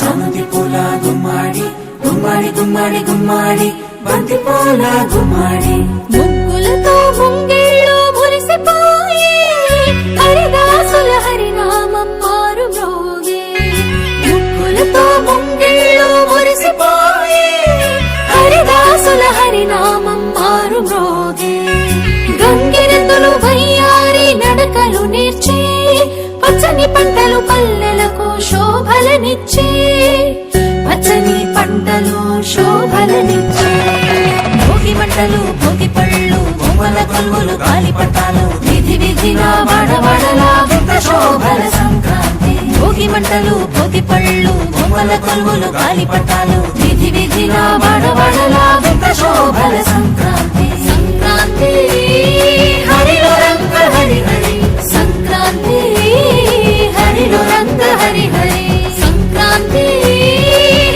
చామంతి పూల గుమ్మాడి గుమ్మాడి గుమ్మాడి గుమ్మాడి బంతి పూల గుమ్మాడి ముగ్గులతో ముంగిళ్ళు మురిసిపోయే హరిదాసుల హరినామం మారు మ్రోగే ముగ్గులతో ముంగిళ్ళు మురిసిపోయే హరిదాసుల హరినామం మారు మ్రోగే గంగిరెద్దులు వయ్యారి నడకలు నేర్చే పచ్చని పంటలు పల్లెలకు శోభలనిచ్చే పచ్చని పంటలు శోభలనిచ్చే భోగి మంటలు భోగి పళ్ళు బొమ్మల కొలువులు గాలిపటాలు విధి విధిన వాడవాడలా వింత శోభల సంక్రాంతి భోగి మంటలు భోగి పళ్ళు బొమ్మల కొలువులు గాలిపటాలు విధి విధిన వాడవాడలా వింత శోభల సంక్రాంతి సంక్రాంతి హరిలో రంగ హరి హరి సంక్రాంతి హరిలో రంగ హరి హరి సంక్రాంతి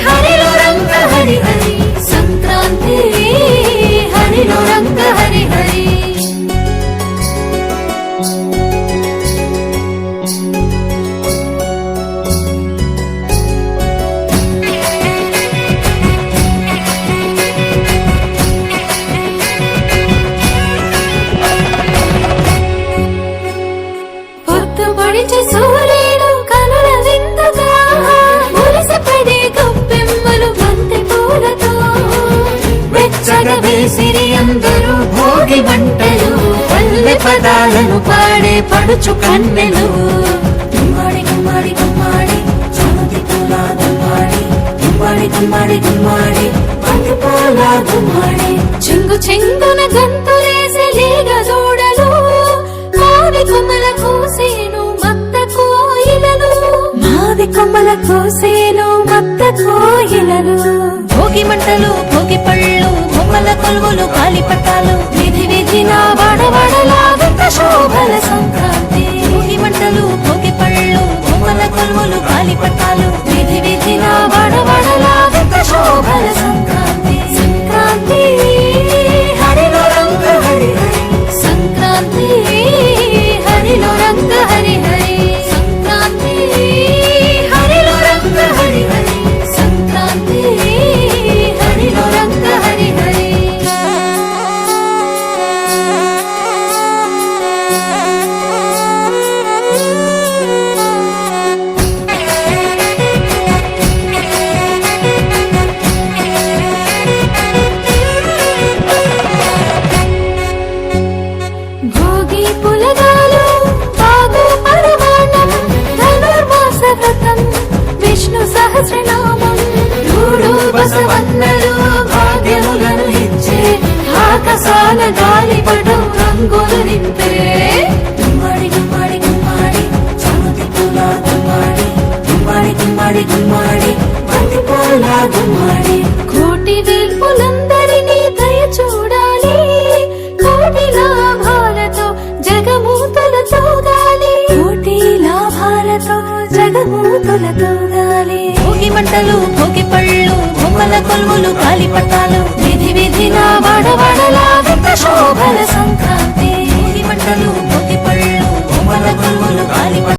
హరిలో రంగ హరి హరి సంక్రాంతి హరిలో రంగ హరి హరి పొద్దుపడిచే సూర్యుడు కనుల విందుగా మురిసిపడే గొప్పెమ్మలు బంతి పూలతో వెచ్చగా వేసిరి అందరూ భోగి మంటలు పల్లె పదాలను పాడే పడుచు కన్నెలు గుమ్మాడి గుమ్మాడి గుమ్మాడి చామంతి పూల గుమ్మాడి గుమ్మాడి గుమ్మాడి గుమ్మాడి బంతి పూల గుమ్మాడి చెంగు చెంగున గంతులేసి లేగ జోడలు మాది కొమ్మల కోసేను మత్త కోయిలలు మాది కొమ్మల కోసేను మత్త కోయిలలు భోగి మంటలు భోగి పళ్ళు బొమ్మల కొలువులు గాలిపటాలు విధి విధిన వాడవాడలా వింత శోభల సంక్రాంతి భోగి మంటలు భోగి పళ్ళు బొమ్మల కొలువులు గాలిపటాలు విధి విధిన వాడవాడలా వింత శోభల సంక్రాంతి సంక్రాంతి హరిలో రంగ హరి హరి సంక్రాంతి హరిలో రంగ హరి హరి సంక్రాంతి హరిలో రంగ హరి హరి సంక్రాంతి హరిలో రంగ హరి హరి భోగి పులగాలు బాగు పరమాణం ధనుర్మాస వ్రతం విష్ణు సహస్రనామం మూడు బసవన్నలు భాగ్యములను ఇచ్చే ఆకాశాల గాలిపటం రంగులు నింపే గుమ్మాడి గుమ్మాడి గుమ్మాడి చామంతి పూల గుమ్మాడి గుమ్మాడి గుమ్మాడి గుమ్మాడి బంతి పూల గుమ్మాడి కోటి వేల్పులందరినీ దయ చూడాలి కోటి లాభాలతో జగమూతలతో గాలి కోటి లాభాలతో జగమూతలతో గాలి భోగి మంటలు భోగి పళ్ళు బొమ్మల కొలువులు గాలిపటాలు విధి విధిన వాడవాడలా వింత శోభల సంక్రాంతి భోగి మంటలు భోగి పళ్ళు బొమ్మల కొలువులు గాలిపటాలు